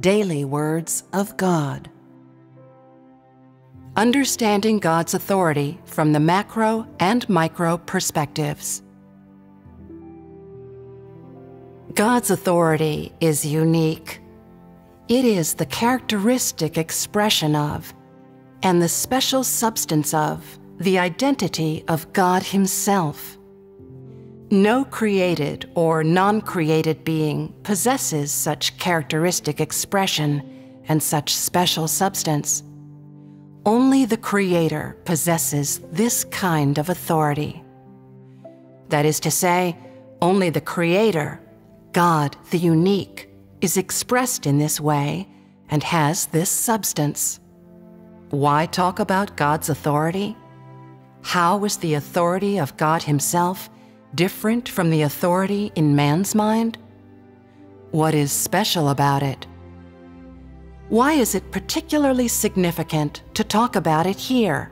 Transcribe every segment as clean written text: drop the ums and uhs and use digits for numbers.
daily words of God. Understanding God's authority from the macro and micro perspectives. God's authority is unique. It is the characteristic expression of, and the special substance of, the identity of God Himself. No created or non-created being possesses such characteristic expression and such special substance. Only the Creator possesses this kind of authority. That is to say, only the Creator, God the unique, is expressed in this way and has this substance. Why talk about God's authority? How is the authority of God Himself different from the authority in man's mind? What is special about it? Why is it particularly significant to talk about it here?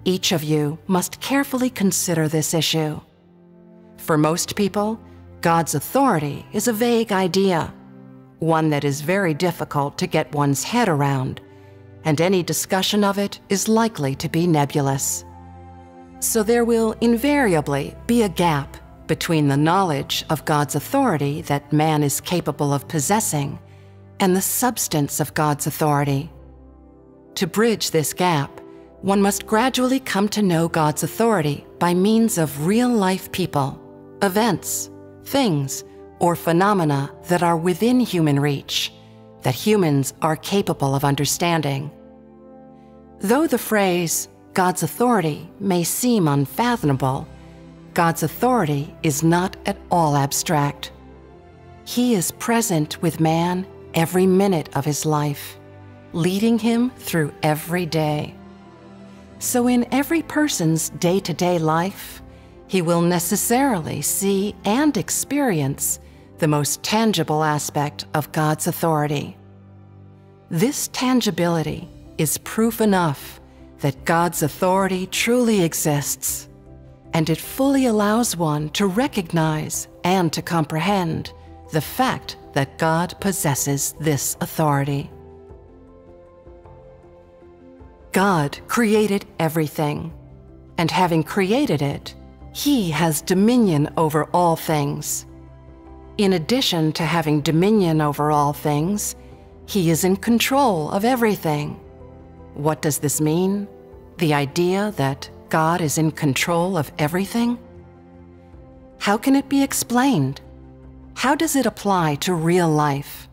Each of you must carefully consider this issue. For most people, God's authority is a vague idea, one that is very difficult to get one's head around, and any discussion of it is likely to be nebulous. So there will invariably be a gap between the knowledge of God's authority that man is capable of possessing and the substance of God's authority. To bridge this gap, one must gradually come to know God's authority by means of real-life people, events, things, or phenomena that are within human reach, that humans are capable of understanding. Though the phrase, God's authority, may seem unfathomable, God's authority is not at all abstract. He is present with man every minute of his life, leading him through every day. So in every person's day-to-day life, he will necessarily see and experience the most tangible aspect of God's authority. This tangibility is proof enough that God's authority truly exists, and it fully allows one to recognize and to comprehend the fact that God possesses this authority. God created everything, and having created it, He has dominion over all things. In addition to having dominion over all things, He is in control of everything. What does this mean? The idea that God is in control of everything? How can it be explained? How does it apply to real life?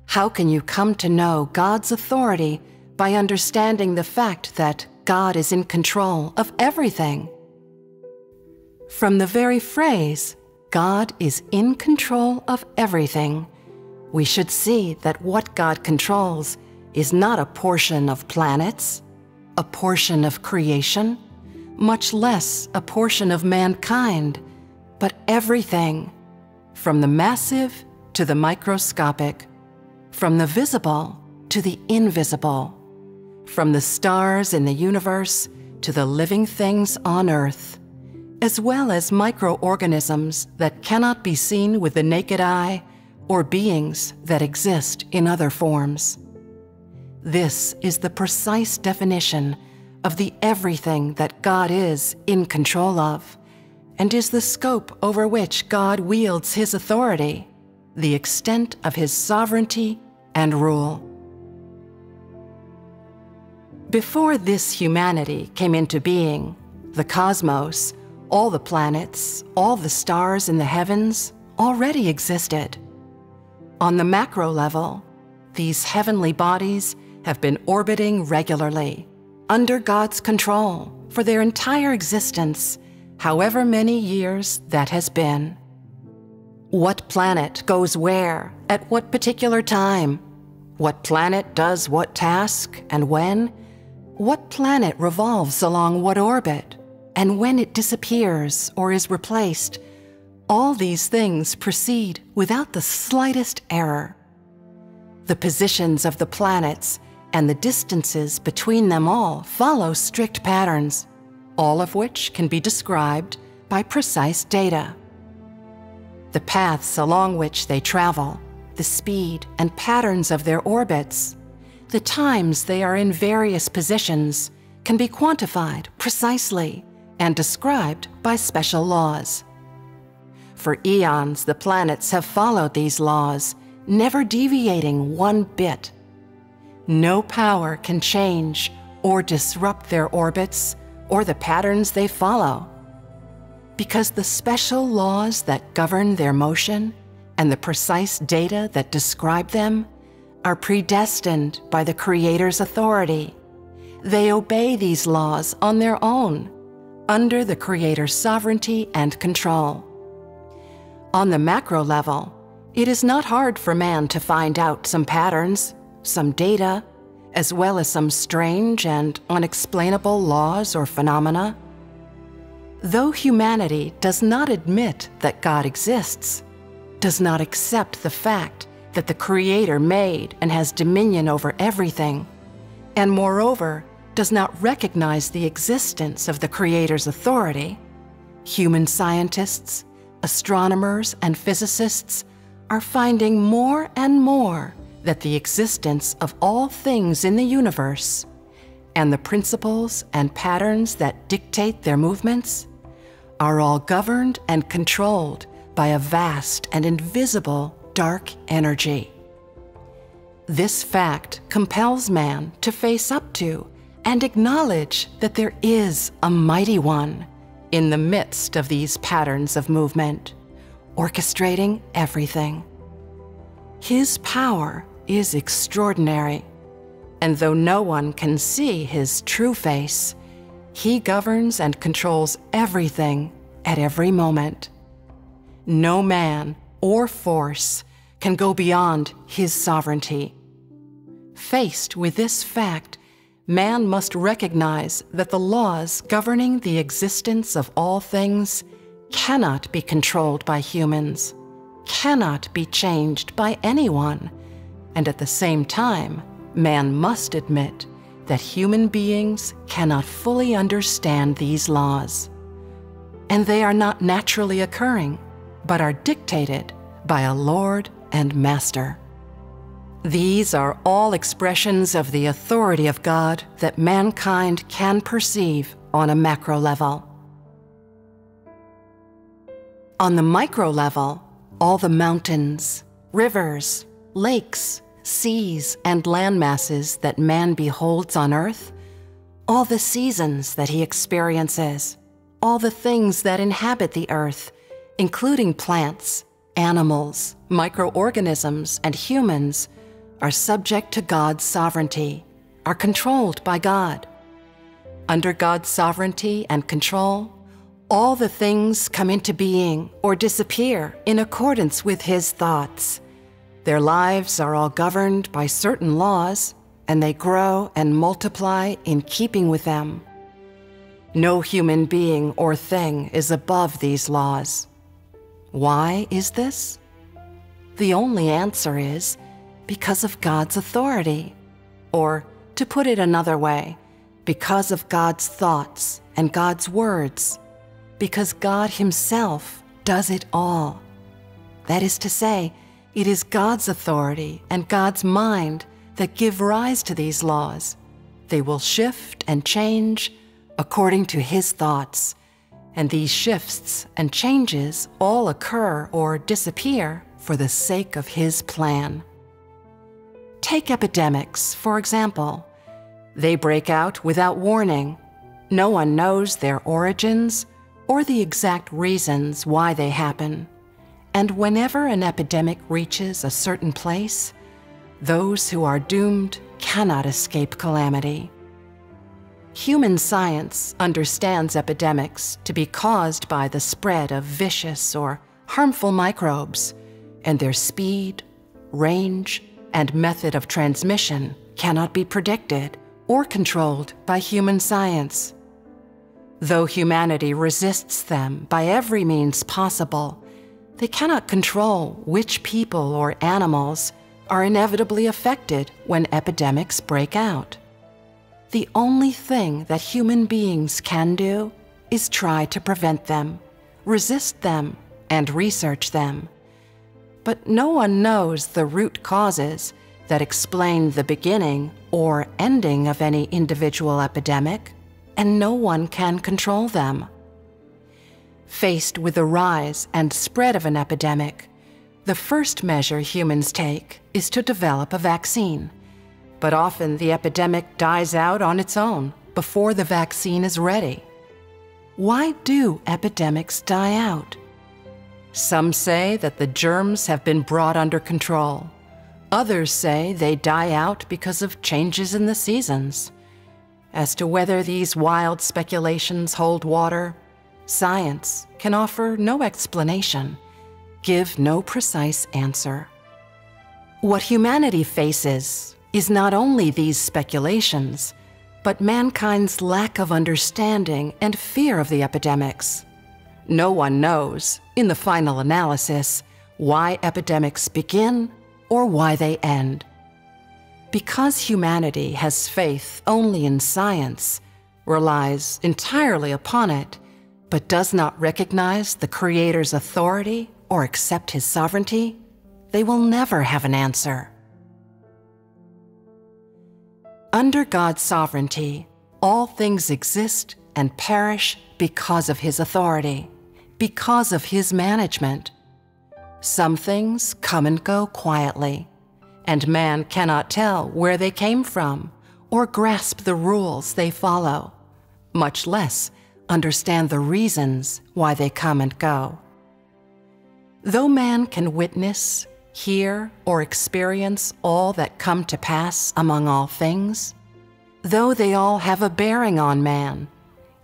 How can you come to know God's authority by understanding the fact that God is in control of everything? From the very phrase, God is in control of everything, we should see that what God controls is not a portion of planets, a portion of creation, much less a portion of mankind, but everything, from the massive to the microscopic, from the visible to the invisible, from the stars in the universe to the living things on earth, as well as microorganisms that cannot be seen with the naked eye or beings that exist in other forms. This is the precise definition of the everything that God is in control of, and is the scope over which God wields His authority, the extent of His sovereignty and rule. Before this humanity came into being, the cosmos, all the planets, all the stars in the heavens, already existed. On the macro level, these heavenly bodies have been orbiting regularly, under God's control, for their entire existence, however many years that has been. What planet goes where, at what particular time? What planet does what task, and when? What planet revolves along what orbit, and when it disappears or is replaced? All these things proceed without the slightest error. The positions of the planets and the distances between them all follow strict patterns, all of which can be described by precise data. The paths along which they travel, the speed and patterns of their orbits, the times they are in various positions can be quantified precisely and described by special laws. For eons, the planets have followed these laws, never deviating one bit. No power can change or disrupt their orbits or the patterns they follow, because the special laws that govern their motion and the precise data that describe them are predestined by the Creator's authority. They obey these laws on their own, under the Creator's sovereignty and control. On the macro level, it is not hard for man to find out some patterns, some data, as well as some strange and unexplainable laws or phenomena. Though humanity does not admit that God exists, does not accept the fact that the Creator made and has dominion over everything, and moreover does not recognize the existence of the Creator's authority, human scientists, astronomers, and physicists are finding more and more that the existence of all things in the universe and the principles and patterns that dictate their movements are all governed and controlled by a vast and invisible dark energy. This fact compels man to face up to and acknowledge that there is a mighty one in the midst of these patterns of movement, orchestrating everything. His power is extraordinary, and though no one can see his true face, he governs and controls everything at every moment. No man or force can go beyond his sovereignty. Faced with this fact, man must recognize that the laws governing the existence of all things cannot be controlled by humans, cannot be changed by anyone, and at the same time, man must admit that human beings cannot fully understand these laws. And they are not naturally occurring, but are dictated by a Lord and Master. These are all expressions of the authority of God that mankind can perceive on a macro level. On the micro level, all the mountains, rivers, lakes, seas, and land masses that man beholds on earth, all the seasons that he experiences, all the things that inhabit the earth, including plants, animals, microorganisms, and humans, are subject to God's sovereignty, are controlled by God. Under God's sovereignty and control, all the things come into being or disappear in accordance with His thoughts. Their lives are all governed by certain laws, and they grow and multiply in keeping with them. No human being or thing is above these laws. Why is this? The only answer is because of God's authority, or, to put it another way, because of God's thoughts and God's words, because God Himself does it all. That is to say, it is God's authority and God's mind that give rise to these laws. They will shift and change according to His thoughts, and these shifts and changes all occur or disappear for the sake of His plan. Take epidemics, for example. They break out without warning. No one knows their origins or the exact reasons why they happen. And whenever an epidemic reaches a certain place, those who are doomed cannot escape calamity. Human science understands epidemics to be caused by the spread of vicious or harmful microbes, and their speed, range, and method of transmission cannot be predicted or controlled by human science. Though humanity resists them by every means possible, they cannot control which people or animals are inevitably affected when epidemics break out. The only thing that human beings can do is try to prevent them, resist them, and research them. But no one knows the root causes that explain the beginning or ending of any individual epidemic, and no one can control them. Faced with the rise and spread of an epidemic, the first measure humans take is to develop a vaccine. But often the epidemic dies out on its own before the vaccine is ready. Why do epidemics die out? Some say that the germs have been brought under control. Others say they die out because of changes in the seasons. As to whether these wild speculations hold water, science can offer no explanation, give no precise answer. What humanity faces is not only these speculations, but mankind's lack of understanding and fear of the epidemics. No one knows, in the final analysis, why epidemics begin or why they end. Because humanity has faith only in science, relies entirely upon it, but does not recognize the Creator's authority or accept His sovereignty, they will never have an answer. Under God's sovereignty, all things exist and perish because of His authority, because of His management. Some things come and go quietly, and man cannot tell where they came from or grasp the rules they follow, much less understand the reasons why they come and go. Though man can witness, hear, or experience all that come to pass among all things, though they all have a bearing on man,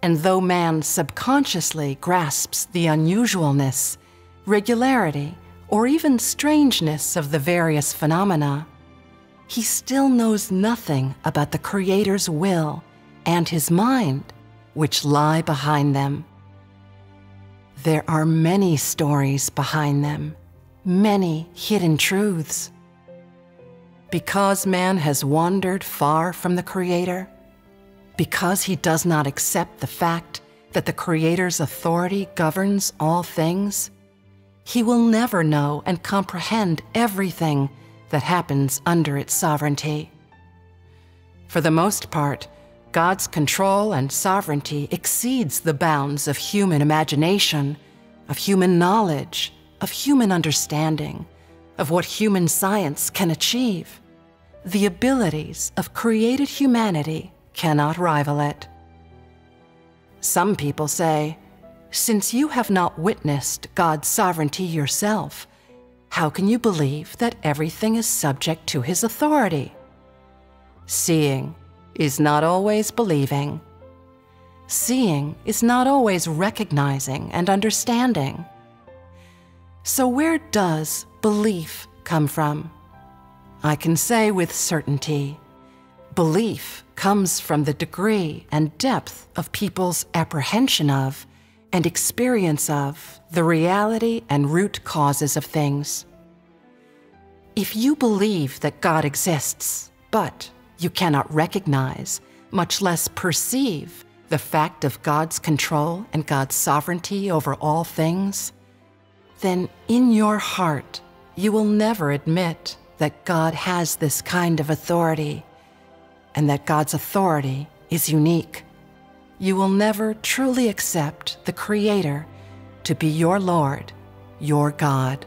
and though man subconsciously grasps the unusualness, regularity, or even strangeness of the various phenomena, he still knows nothing about the Creator's will and His mind, which lie behind them. There are many stories behind them, many hidden truths. Because man has wandered far from the Creator, because he does not accept the fact that the Creator's authority governs all things, he will never know and comprehend everything that happens under its sovereignty. For the most part, God's control and sovereignty exceeds the bounds of human imagination, of human knowledge, of human understanding, of what human science can achieve. The abilities of created humanity cannot rival it. Some people say, since you have not witnessed God's sovereignty yourself, how can you believe that everything is subject to His authority? Seeing is not always believing. Seeing is not always recognizing and understanding. So where does belief come from? I can say with certainty, belief comes from the degree and depth of people's apprehension of and experience of the reality and root causes of things. If you believe that God exists, but you cannot recognize, much less perceive, the fact of God's control and God's sovereignty over all things, then in your heart you will never admit that God has this kind of authority and that God's authority is unique. You will never truly accept the Creator to be your Lord, your God.